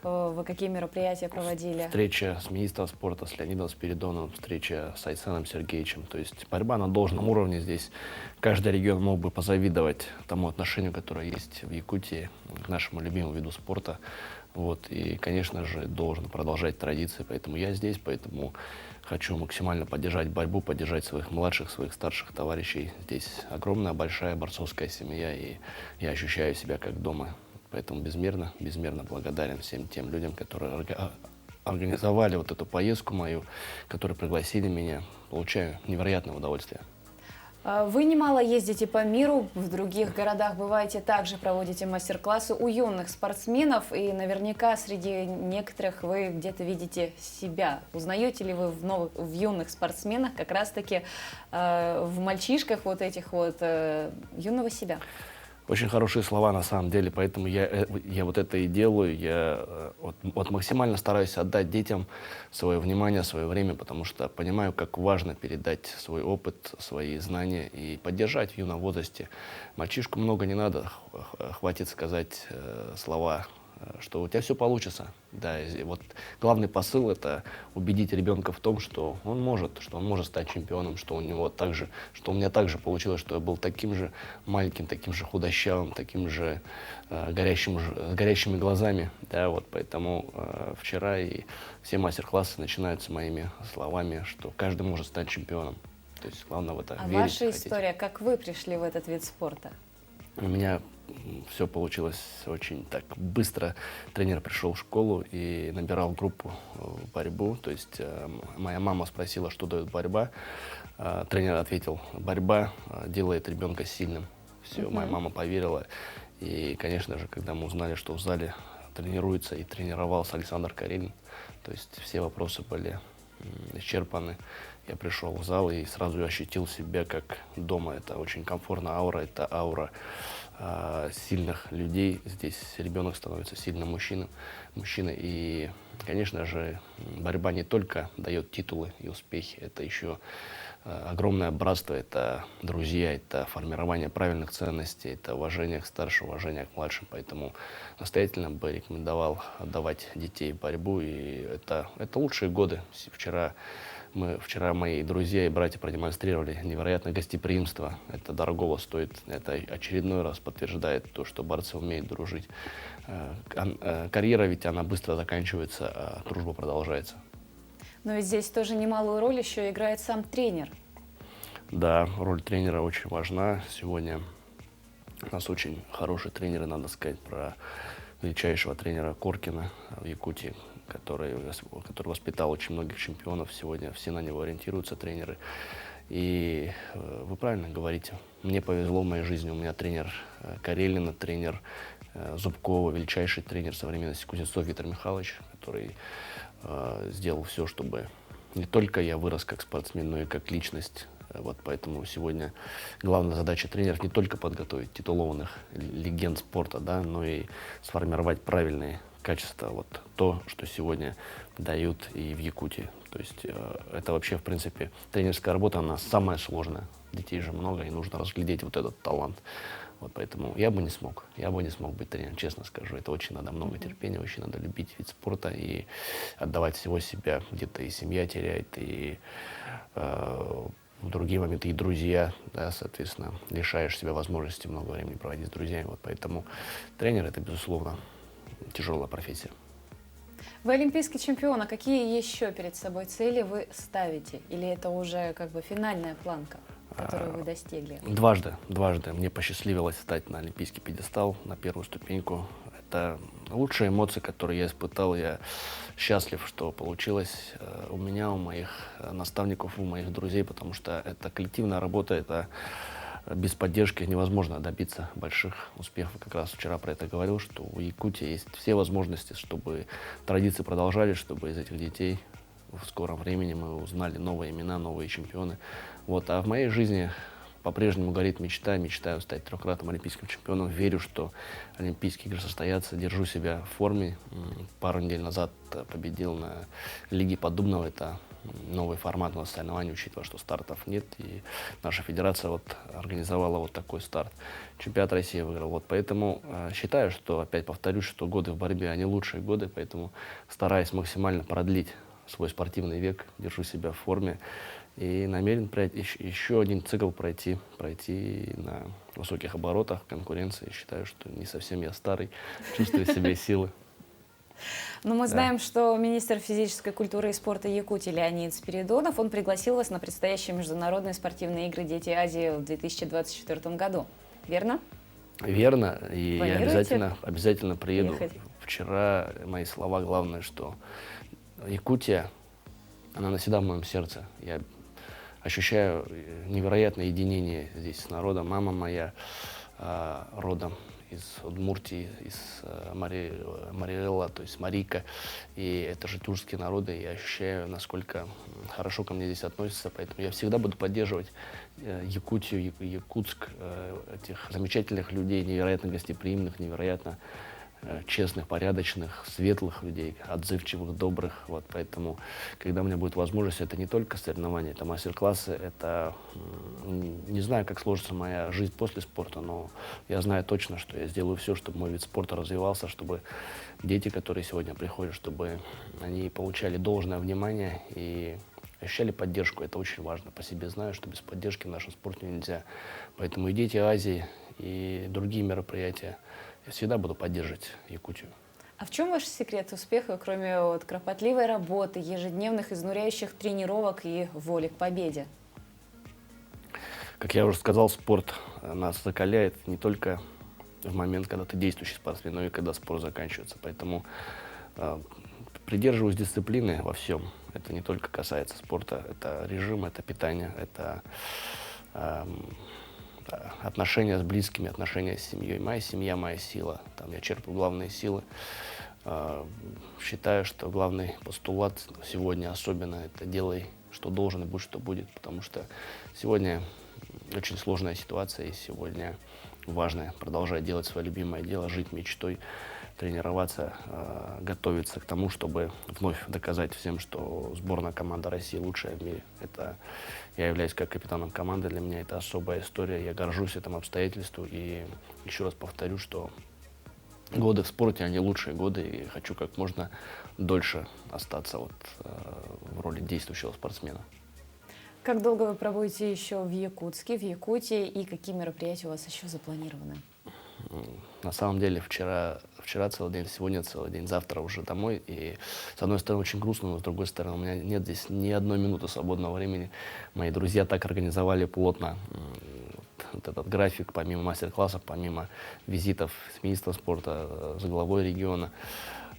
вы какие мероприятия проводили? Встреча с министром спорта, с Леонидом Спиридоновым, встреча с Айсеном Сергеевичем. То есть борьба на должном уровне здесь. Каждый регион мог бы позавидовать тому отношению, которое есть в Якутии к нашему любимому виду спорта. Вот. И, конечно же, должен продолжать традиции. Поэтому я здесь, поэтому хочу максимально поддержать борьбу, поддержать своих младших, своих старших товарищей. Здесь огромная, большая борцовская семья, и я ощущаю себя как дома. Поэтому безмерно благодарен всем тем людям, которые организовали вот эту поездку мою, которые пригласили меня. Получаю невероятное удовольствие. Вы немало ездите по миру, в других городах бываете, также проводите мастер-классы у юных спортсменов, и наверняка среди некоторых вы где-то видите себя. Узнаете ли вы в юных спортсменах как раз-таки в мальчишках вот этих вот юного себя? Очень хорошие слова на самом деле, поэтому я вот это и делаю. Я вот максимально стараюсь отдать детям свое внимание, свое время, потому что понимаю, как важно передать свой опыт, свои знания и поддержать в юном возрасте. Мальчишку много не надо, хватит сказать слова, что у тебя все получится. Да, и вот главный посыл — это убедить ребенка в том, что он может стать чемпионом, что у меня также получилось, что я был таким же маленьким, таким же худощавым, таким же горящими глазами. Да, вот поэтому вчера и все мастер-классы начинаются моими словами, что каждый может стать чемпионом. То есть главное в это верить. А ваша история, как вы пришли в этот вид спорта? У меня все получилось очень так быстро. Тренер пришел в школу и набирал группу в борьбу. То есть моя мама спросила, что дает борьба. Тренер ответил: борьба делает ребенка сильным. Все, моя мама поверила. И, конечно же, когда мы узнали, что в зале тренируется и тренировался Александр Карелин, то есть все вопросы были исчерпаны. Я пришел в зал и сразу ощутил себя как дома. Это очень комфортная аура, это аура сильных людей. Здесь ребенок становится сильным мужчиной. И, конечно же, борьба не только дает титулы и успехи, это еще огромное братство, это друзья, это формирование правильных ценностей, это уважение к старшим, уважение к младшим. Поэтому настоятельно бы рекомендовал отдавать детей в борьбу. И это лучшие годы. Вчера мои друзья и братья продемонстрировали невероятное гостеприимство. Это дорогого стоит. Это очередной раз подтверждает то, что борцы умеют дружить. Карьера ведь она быстро заканчивается, а дружба продолжается. Но ведь здесь тоже немалую роль еще играет сам тренер. Да, роль тренера очень важна. Сегодня у нас очень хорошие тренеры, надо сказать про величайшего тренера Коркина в Якутии, который воспитал очень многих чемпионов. Сегодня все на него ориентируются, тренеры. И вы правильно говорите. Мне повезло в моей жизни. У меня тренер Карелина, тренер Зубкова, величайший тренер современности Кузнецов Виктор Михайлович, который сделал все, чтобы не только я вырос как спортсмен, но и как личность. Вот поэтому сегодня главная задача тренеров не только подготовить титулованных легенд спорта, да, но и сформировать правильные качества, вот то, что сегодня дают и в Якутии. То есть это вообще, в принципе, тренерская работа, она самая сложная. Детей же много, и нужно разглядеть вот этот талант. Вот поэтому я бы не смог быть тренером, честно скажу. Это очень надо много терпения, очень надо любить вид спорта и отдавать всего себя. Где-то и семья теряет, и в другие моменты и друзья, да, соответственно, лишаешь себя возможности много времени проводить с друзьями. Вот поэтому тренер — это, безусловно, тяжелая профессия. Вы олимпийский чемпион, а какие еще перед собой цели вы ставите? Или это уже как бы финальная планка, которую вы достигли? Дважды мне посчастливилось встать на олимпийский пьедестал, на первую ступеньку. Это лучшие эмоции, которые я испытал. Я счастлив, что получилось у меня, у моих наставников, у моих друзей, потому что это коллективная работа, это без поддержки невозможно добиться больших успехов. Как раз вчера про это говорил, что у Якутии есть все возможности, чтобы традиции продолжались, чтобы из этих детей в скором времени мы узнали новые имена, новые чемпионы. Вот. А в моей жизни по-прежнему горит мечта. Мечтаю стать трехкратным олимпийским чемпионом. Верю, что Олимпийские игры состоятся. Держу себя в форме. Пару недель назад победил на Лиге Поддубного. Это новый формат на соревнований, учитывая, что стартов нет. И наша федерация вот организовала вот такой старт. Чемпионат России выиграл. Вот поэтому считаю, что, опять повторюсь, что годы в борьбе, они лучшие годы. Поэтому стараюсь максимально продлить свой спортивный век. Держу себя в форме. И намерен еще один цикл пройти на высоких оборотах конкуренции. Считаю, что не совсем я старый, чувствую в себе силы. Но мы знаем, что министр физической культуры и спорта Якутии Леонид Спиридонов, он пригласил вас на предстоящие международные спортивные игры «Дети Азии» в 2024 году. Верно? Верно. И я обязательно приеду. Ехать? Вчера мои слова, главное, что Якутия, она навсегда в моем сердце. Я ощущаю невероятное единение здесь с народом. Мама моя родом из Удмуртии, из Мариэлла, то есть Марика. И это же тюркские народы. Я ощущаю, насколько хорошо ко мне здесь относятся. Поэтому я всегда буду поддерживать Якутию, Якутск, этих замечательных людей, невероятно гостеприимных, невероятно честных, порядочных, светлых людей, отзывчивых, добрых. Вот, поэтому, когда у меня будет возможность, это не только соревнования, это мастер-классы, это... Не знаю, как сложится моя жизнь после спорта, но я знаю точно, что я сделаю все, чтобы мой вид спорта развивался, чтобы дети, которые сегодня приходят, чтобы они получали должное внимание и ощущали поддержку. Это очень важно. По себе знаю, что без поддержки в нашем спорте нельзя. Поэтому и «Дети Азии», и другие мероприятия я всегда буду поддерживать Якутию. А в чем ваш секрет успеха, кроме вот кропотливой работы, ежедневных изнуряющих тренировок и воли к победе? Как я уже сказал, спорт нас закаляет не только в момент, когда ты действующий спортсмен, но и когда спорт заканчивается. Поэтому придерживаюсь дисциплины во всем. Это не только касается спорта, это режим, это питание, это отношения с близкими, отношения с семьей. Моя семья, моя сила. Там я черпаю главные силы. Считаю, что главный постулат сегодня особенно это делай, что должен, и будь, что будет. Потому что сегодня очень сложная ситуация, и сегодня важно продолжать делать свое любимое дело, жить мечтой, тренироваться, готовиться к тому, чтобы вновь доказать всем, что сборная команда России лучшая в мире. Это я являюсь как капитаном команды, для меня это особая история, я горжусь этому обстоятельству и еще раз повторю, что годы в спорте, они лучшие годы, и хочу как можно дольше остаться вот, в роли действующего спортсмена. Как долго вы пробудете еще в Якутске, в Якутии, и какие мероприятия у вас еще запланированы? На самом деле вчера целый день, сегодня целый день, завтра уже домой. И с одной стороны очень грустно, но с другой стороны у меня нет здесь ни одной минуты свободного времени. Мои друзья так организовали плотно вот этот график, помимо мастер-классов, помимо визитов с министром спорта, с главой региона.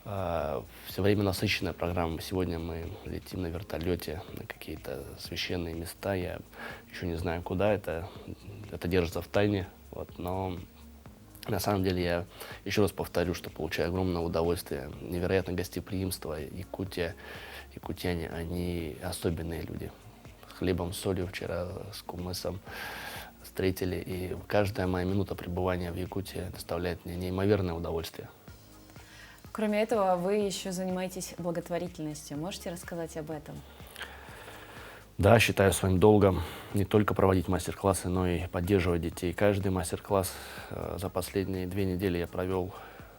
Все время насыщенная программа. Сегодня мы летим на вертолете на какие-то священные места. Я еще не знаю, куда это держится в тайне. Вот, но на самом деле я еще раз повторю, что получаю огромное удовольствие, невероятное гостеприимство. Якутяне, они особенные люди. С хлебом, солью вчера, с кумысом встретили. И каждая моя минута пребывания в Якутии доставляет мне неимоверное удовольствие. Кроме этого, вы еще занимаетесь благотворительностью. Можете рассказать об этом? Да, считаю своим долгом не только проводить мастер-классы, но и поддерживать детей. Каждый мастер-класс за последние 2 недели я провел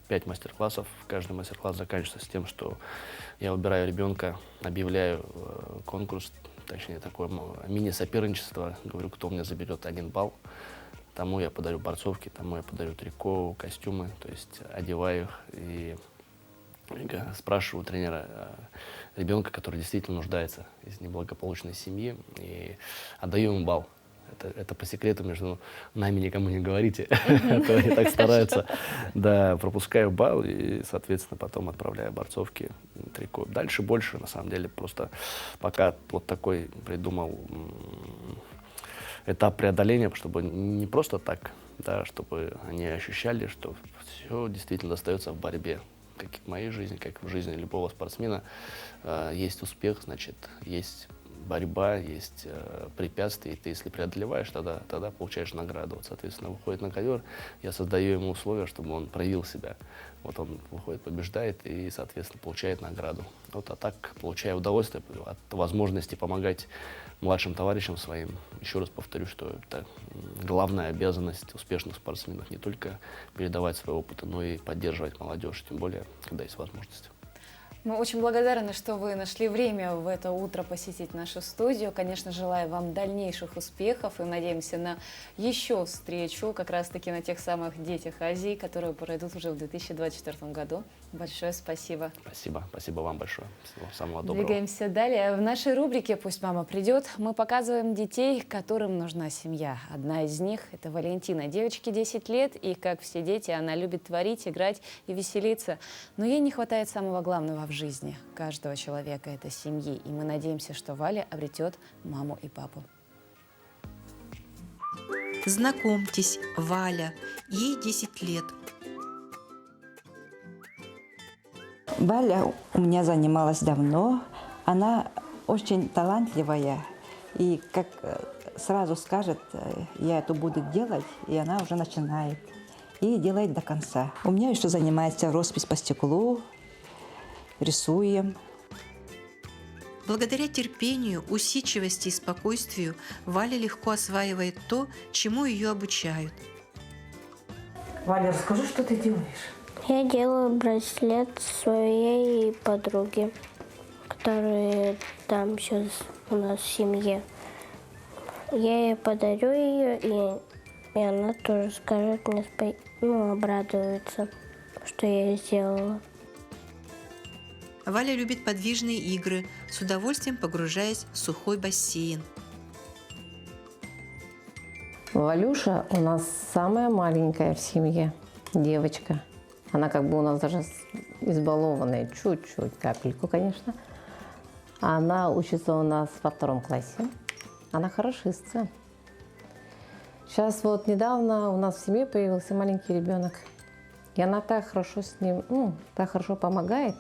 5 мастер-классов. Каждый мастер-класс заканчивается с тем, что я выбираю ребенка, объявляю конкурс, точнее такое мини-соперничество. Говорю, кто у меня заберет 1 балл. Тому я подарю борцовки, тому я подарю трико, костюмы, то есть одеваю их и спрашиваю тренера ребенка, который действительно нуждается из неблагополучной семьи, и отдаю ему балл. Это по секрету между нами никому не говорите. Они так стараются. Да, пропускаю балл и, соответственно, потом отправляю борцовки, трико. Дальше больше, на самом деле, просто пока вот такой придумал этап преодоления, чтобы не просто так, да, чтобы они ощущали, что все действительно достается в борьбе. Как и в моей жизни, как и в жизни любого спортсмена, есть успех, значит, есть борьба, есть препятствия, и ты, если преодолеваешь, тогда получаешь награду. Вот, соответственно, выходит на ковер, я создаю ему условия, чтобы он проявил себя. Вот он выходит, побеждает и, соответственно, получает награду. Вот, а так, получая удовольствие от возможности помогать младшим товарищам своим. Еще раз повторю, что это главная обязанность успешных спортсменов. Не только передавать свой опыт, но и поддерживать молодежь, тем более, когда есть возможность. Мы очень благодарны, что вы нашли время в это утро посетить нашу студию. Конечно, желаю вам дальнейших успехов и надеемся на еще встречу как раз-таки на тех самых Детях Азии, которые пройдут уже в 2024 году. Большое спасибо. Спасибо. Спасибо вам большое. Всего самого доброго. Двигаемся далее. В нашей рубрике «Пусть мама придет» мы показываем детей, которым нужна семья. Одна из них – это Валентина. Девочке 10 лет, и, как все дети, она любит творить, играть и веселиться. Но ей не хватает самого главного в жизни каждого человека – это семьи. И мы надеемся, что Валя обретет маму и папу. Знакомьтесь, Валя. Ей 10 лет. Валя у меня занималась давно. Она очень талантливая. И как сразу скажет, я это буду делать, и она уже начинает. И делает до конца. У меня еще занимается роспись по стеклу, рисуем. Благодаря терпению, усидчивости и спокойствию Валя легко осваивает то, чему ее обучают. Валя, расскажи, что ты делаешь? Я делаю браслет своей подруге, которая там сейчас у нас в семье. Я ей подарю ее, и она тоже скажет мне, обрадуется, что я ей сделала. Валя любит подвижные игры, с удовольствием погружаясь в сухой бассейн. Валюша у нас самая маленькая в семье девочка. Она как бы у нас даже избалованная, чуть-чуть, капельку, конечно. Она учится у нас во 2 классе. Она хорошистка. Сейчас вот недавно у нас в семье появился маленький ребенок. И она так хорошо с ним, так хорошо помогает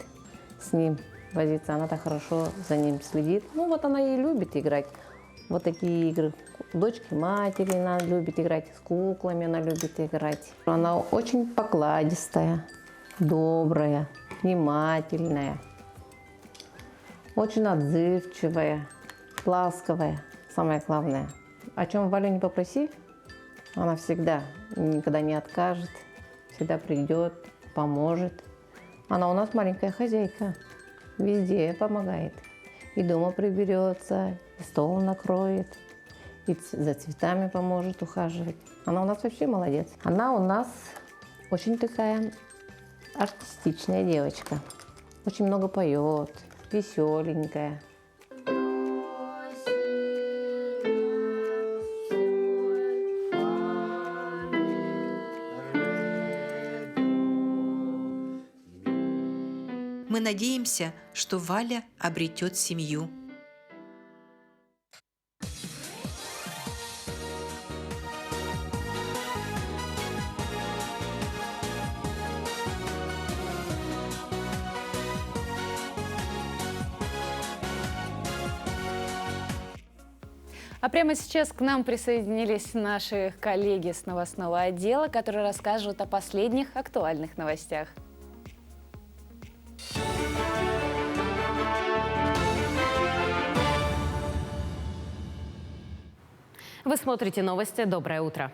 с ним возиться. Она так хорошо за ним следит. Вот она и любит играть. Вот такие игры. Дочки матери она любит играть, с куклами она любит играть. Она очень покладистая, добрая, внимательная, очень отзывчивая, ласковая. Самое главное. О чем Валю не попроси, она всегда никогда не откажет, всегда придет, поможет. Она у нас маленькая хозяйка, везде помогает. И дома приберется, и стол накроет, и за цветами поможет ухаживать. Она у нас вообще молодец. Она у нас очень такая артистичная девочка. Очень много поет, веселенькая. Мы надеемся, что Валя обретет семью. А прямо сейчас к нам присоединились наши коллеги с новостного отдела, которые расскажут о последних актуальных новостях. Вы смотрите новости. Доброе утро.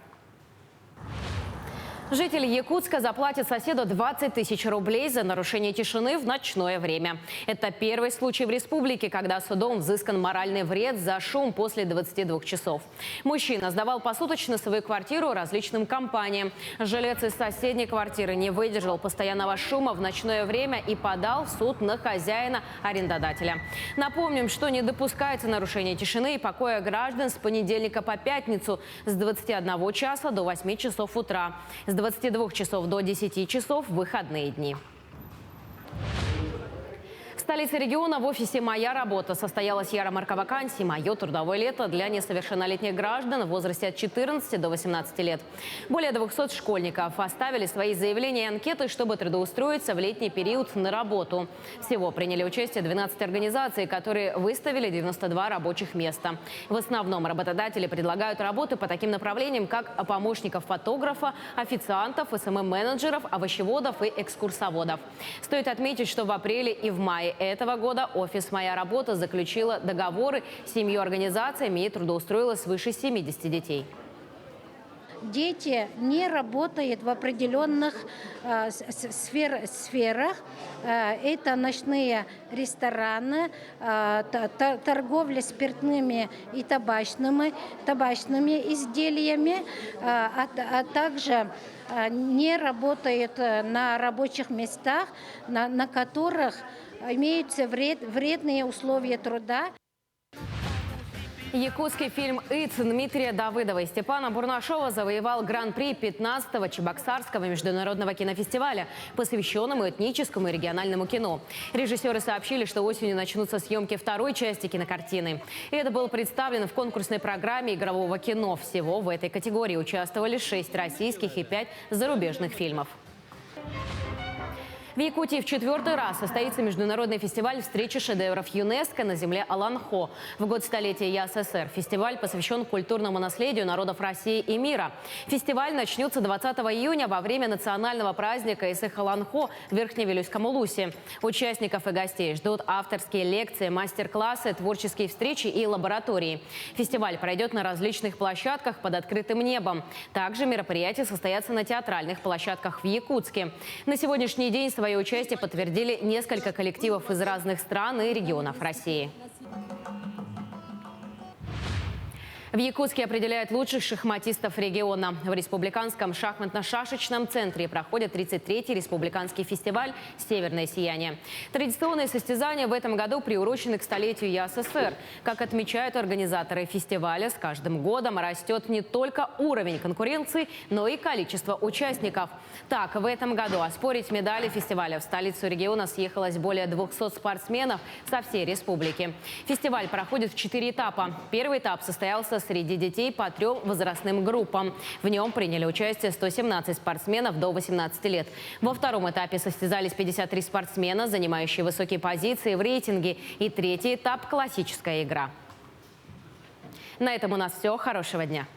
Житель Якутска заплатит соседу 20 тысяч рублей за нарушение тишины в ночное время. Это первый случай в республике, когда судом взыскан моральный вред за шум после 22 часов. Мужчина сдавал посуточно свою квартиру различным компаниям. Жилец из соседней квартиры не выдержал постоянного шума в ночное время и подал в суд на хозяина-арендодателя. Напомним, что не допускается нарушение тишины и покоя граждан с понедельника по пятницу с 21 часа до 8 часов утра. С 22 часов до 10 часов в выходные дни. В столице региона в офисе «Моя работа» состоялась ярмарка вакансий «Мое трудовое лето» для несовершеннолетних граждан в возрасте от 14 до 18 лет. Более 200 школьников оставили свои заявления и анкеты, чтобы трудоустроиться в летний период на работу. Всего приняли участие 12 организаций, которые выставили 92 рабочих места. В основном работодатели предлагают работы по таким направлениям, как помощников фотографа, официантов, СММ-менеджеров, овощеводов и экскурсоводов. Стоит отметить, что в апреле и в мае этого года офис «Моя работа» заключила договоры с 7 организациями и трудоустроила свыше 70 детей. Дети не работают в определенных сферах. Это ночные рестораны, торговля спиртными и табачными изделиями, а также не работают на рабочих местах, на которых имеются вредные условия труда. Якутский фильм «Иц» Дмитрия Давыдова и Степана Бурнашова завоевал гран-при 15-го Чебоксарского международного кинофестиваля, посвященному этническому и региональному кино. Режиссеры сообщили, что осенью начнутся съемки второй части кинокартины. И это было представлено в конкурсной программе игрового кино. Всего в этой категории участвовали 6 российских и 5 зарубежных фильмов. В Якутии в 4-й раз состоится международный фестиваль встречи шедевров ЮНЕСКО на земле Аланхо. В год столетия ЯССР фестиваль посвящен культурному наследию народов России и мира. Фестиваль начнется 20 июня во время национального праздника Исых-Аланхо в Верхневилюйском Улусе. Участников и гостей ждут авторские лекции, мастер-классы, творческие встречи и лаборатории. Фестиваль пройдет на различных площадках под открытым небом. Также мероприятия состоятся на театральных площадках в Якутске. На сегодняшний день свое участие подтвердили несколько коллективов из разных стран и регионов России. В Якутске определяют лучших шахматистов региона. В Республиканском шахматно-шашечном центре проходит 33-й республиканский фестиваль «Северное сияние». Традиционные состязания в этом году приурочены к столетию ЯССР. Как отмечают организаторы фестиваля, с каждым годом растет не только уровень конкуренции, но и количество участников. Так, в этом году оспорить медали фестиваля в столицу региона съехалось более 200 спортсменов со всей республики. Фестиваль проходит в 4 этапа. Первый этап состоялся среди детей по 3 возрастным группам. В нем приняли участие 117 спортсменов до 18 лет. Во втором этапе состязались 53 спортсмена, занимающие высокие позиции в рейтинге. И третий этап – классическая игра. На этом у нас все. Хорошего дня.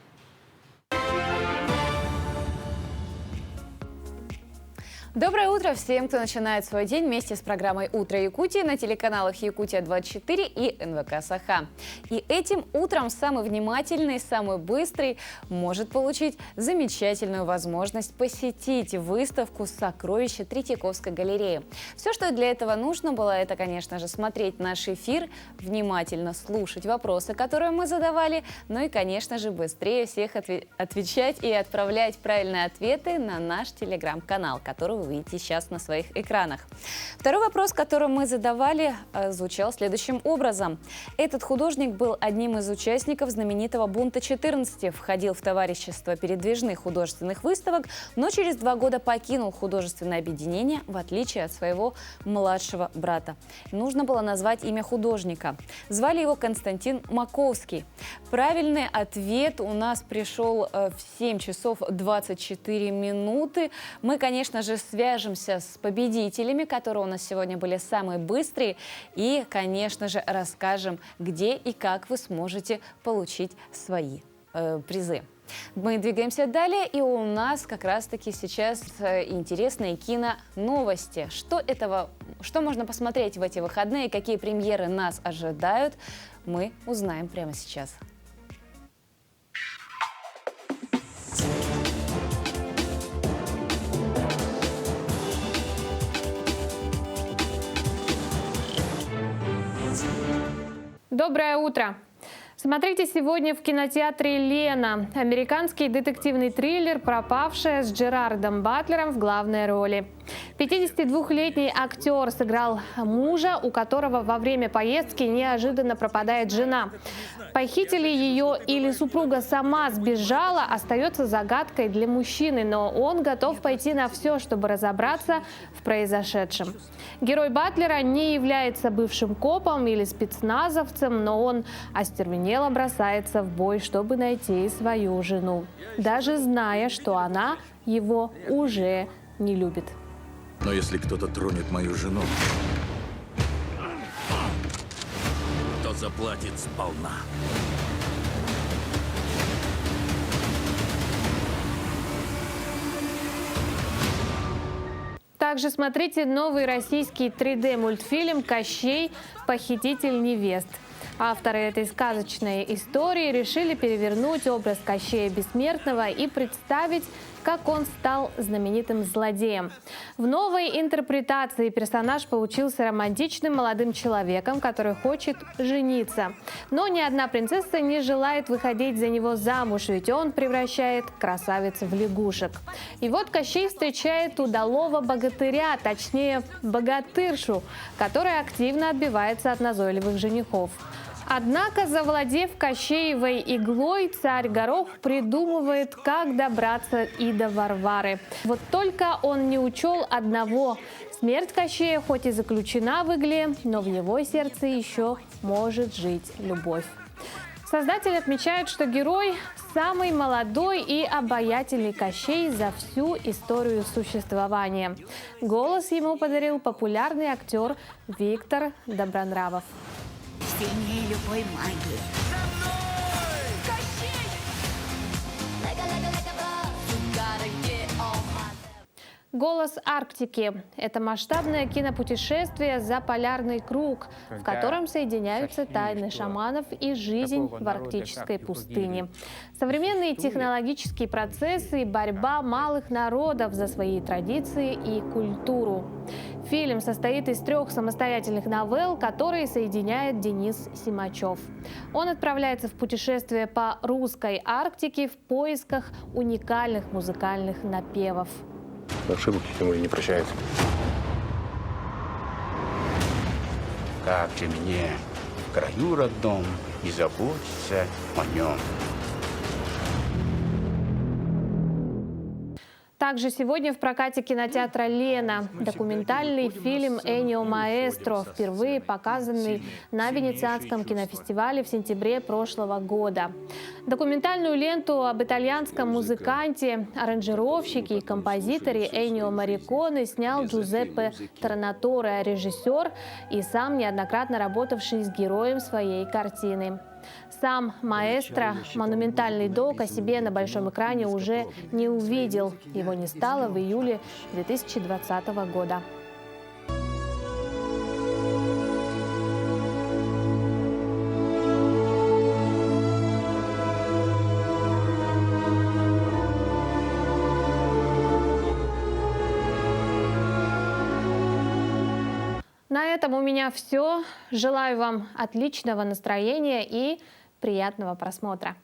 Доброе утро всем, кто начинает свой день вместе с программой «Утро Якутии» на телеканалах «Якутия-24» и НВК «Саха». И этим утром самый внимательный, самый быстрый может получить замечательную возможность посетить выставку «Сокровища Третьяковской галереи». Все, что для этого нужно было, это, конечно же, смотреть наш эфир, внимательно слушать вопросы, которые мы задавали, ну и, конечно же, быстрее всех отвечать и отправлять правильные ответы на наш телеграм-канал, который вы видите сейчас на своих экранах. Второй вопрос, который мы задавали, звучал следующим образом. Этот художник был одним из участников знаменитого «Бунта 14», входил в товарищество передвижных художественных выставок, но через 2 года покинул художественное объединение, в отличие от своего младшего брата. Нужно было назвать имя художника. Звали его Константин Маковский. Правильный ответ у нас пришел в 7 часов 24 минуты. Мы, конечно же, свяжемся с победителями, которые у нас сегодня были самые быстрые, и, конечно же, расскажем, где и как вы сможете получить свои призы. Мы двигаемся далее, и у нас как раз-таки сейчас интересные киноновости. Что можно посмотреть в эти выходные, какие премьеры нас ожидают, мы узнаем прямо сейчас. Доброе утро! Смотрите сегодня в кинотеатре «Лена». Американский детективный триллер «Пропавшая» с Джерардом Батлером в главной роли. 52-летний актер сыграл мужа, у которого во время поездки неожиданно пропадает жена. Похитили ее или супруга сама сбежала, остается загадкой для мужчины, но он готов пойти на все, чтобы разобраться в произошедшем. Герой Батлера не является бывшим копом или спецназовцем, но он остервенело бросается в бой, чтобы найти свою жену, даже зная, что она его уже не любит. Но если кто-то тронет мою жену, то заплатит сполна. Также смотрите новый российский 3D-мультфильм «Кощей. Похититель невест». Авторы этой сказочной истории решили перевернуть образ Кощея Бессмертного и представить, как он стал знаменитым злодеем. В новой интерпретации персонаж получился романтичным молодым человеком, который хочет жениться. Но ни одна принцесса не желает выходить за него замуж, ведь он превращает красавиц в лягушек. И вот Кощей встречает удалого богатыря, точнее богатыршу, которая активно отбивается от назойливых женихов. Однако, завладев Кощеевой иглой, царь Горох придумывает, как добраться и до Варвары. Вот только он не учел одного. Смерть Кощея хоть и заключена в игле, но в его сердце еще может жить любовь. Создатели отмечают, что герой – самый молодой и обаятельный Кощей за всю историю существования. Голос ему подарил популярный актер Виктор Добронравов. Сильнее любой магии. «Голос Арктики» – это масштабное кинопутешествие за полярный круг, в котором соединяются тайны шаманов и жизнь в арктической пустыне. Современные технологические процессы и борьба малых народов за свои традиции и культуру. Фильм состоит из 3 самостоятельных новелл, которые соединяет Денис Симачев. Он отправляется в путешествие по русской Арктике в поисках уникальных музыкальных напевов. Ошибок ему не прощают. Как же мне в краю родном не заботиться о нем. Также сегодня в прокате кинотеатра «Лена» документальный фильм «Энио Маэстро», впервые показанный на Венецианском кинофестивале в сентябре прошлого года. Документальную ленту об итальянском музыканте, аранжировщике и композиторе Энио Морриконе снял Джузеппе Торнаторе, режиссер и сам неоднократно работавший с героем своей картины. Сам маэстро монументальный док о себе на большом экране уже не увидел. Его не стало в июле 2020 года. На этом у меня все. Желаю вам отличного настроения и приятного просмотра.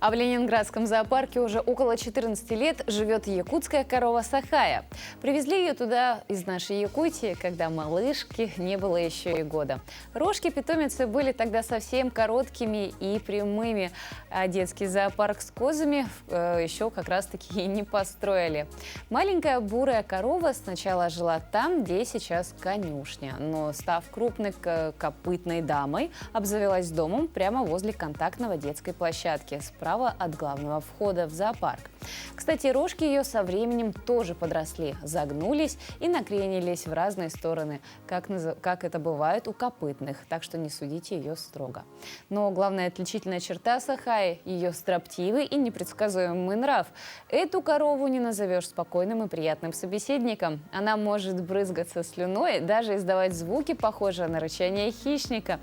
А в Ленинградском зоопарке уже около 14 лет живет якутская корова Сахая. Привезли ее туда из нашей Якутии, когда малышке не было еще и года. Рожки питомицы были тогда совсем короткими и прямыми, а детский зоопарк с козами еще как раз-таки и не построили. Маленькая бурая корова сначала жила там, где сейчас конюшня, но, став крупной копытной дамой, обзавелась домом прямо возле контактного детской площадки, справа от главного входа в зоопарк. Кстати, рожки ее со временем тоже подросли, загнулись и накренились в разные стороны, как это бывает у копытных, так что не судите ее строго. Но главная отличительная черта Сахаи – ее строптивый и непредсказуемый нрав. Эту корову не назовешь спокойным и приятным собеседником. Она может брызгаться слюной, даже издавать звуки, похожие на рычание хищника.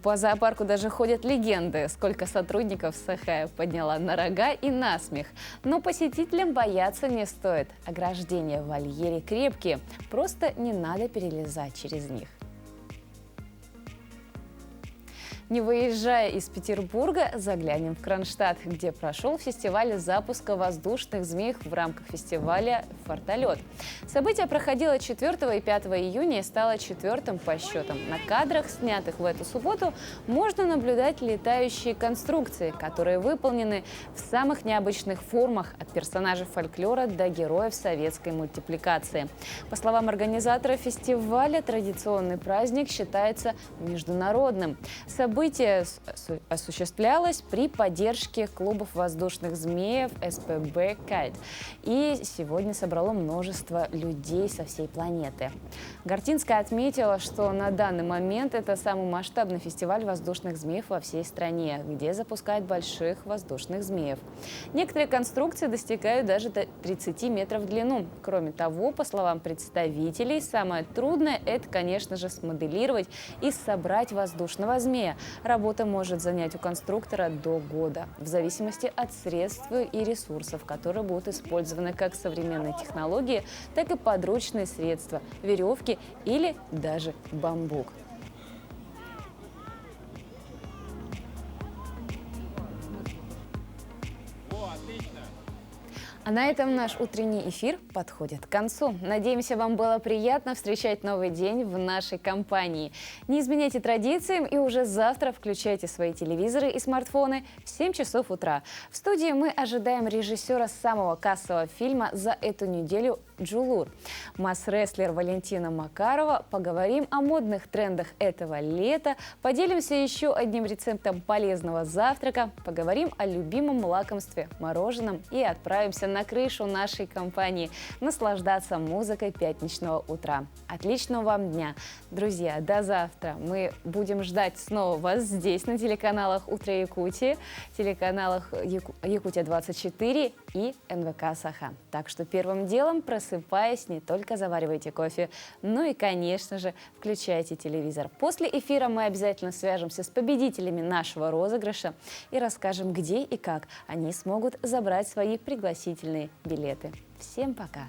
По зоопарку даже ходят легенды, сколько сотрудников Сахая подняла на рога и на смех. Но посетителям бояться не стоит. Ограждения в вольере крепкие, просто не надо перелезать через них. Не выезжая из Петербурга, заглянем в Кронштадт, где прошел фестиваль запуска воздушных змей в рамках фестиваля «Фортолет». Событие проходило 4 и 5 июня и стало 4-м по счетам. На кадрах, снятых в эту субботу, можно наблюдать летающие конструкции, которые выполнены в самых необычных формах, от персонажей фольклора до героев советской мультипликации. По словам организатора фестиваля, традиционный праздник считается международным. Событие осуществлялось при поддержке клубов воздушных змеев СПБ «Кайт». И сегодня собрало множество людей со всей планеты. Гортинская отметила, что на данный момент это самый масштабный фестиваль воздушных змеев во всей стране, где запускают больших воздушных змеев. Некоторые конструкции достигают даже до 30 метров в длину. Кроме того, по словам представителей, самое трудное – это, конечно же, смоделировать и собрать воздушного змея. Работа может занять у конструктора до года, в зависимости от средств и ресурсов, которые будут использованы как современные технологии, так и подручные средства – веревки или даже бамбук. А на этом наш утренний эфир подходит к концу. Надеемся, вам было приятно встречать новый день в нашей компании. Не изменяйте традициям и уже завтра включайте свои телевизоры и смартфоны в 7 часов утра. В студии мы ожидаем режиссера самого кассового фильма за эту неделю «Джулур». Масс-рестлер Валентина Макарова. Поговорим о модных трендах этого лета. Поделимся еще одним рецептом полезного завтрака. Поговорим о любимом лакомстве – мороженом. И отправимся на крышу нашей компании наслаждаться музыкой пятничного утра. Отличного вам дня! Друзья, до завтра! Мы будем ждать снова вас здесь, на телеканалах «Утро Якутии», телеканалах «Якутия-24» и НВК «Саха». Так что первым делом, просыпаясь, не только заваривайте кофе, но и, конечно же, включайте телевизор. После эфира мы обязательно свяжемся с победителями нашего розыгрыша и расскажем, где и как они смогут забрать свои пригласительные билеты. Всем пока!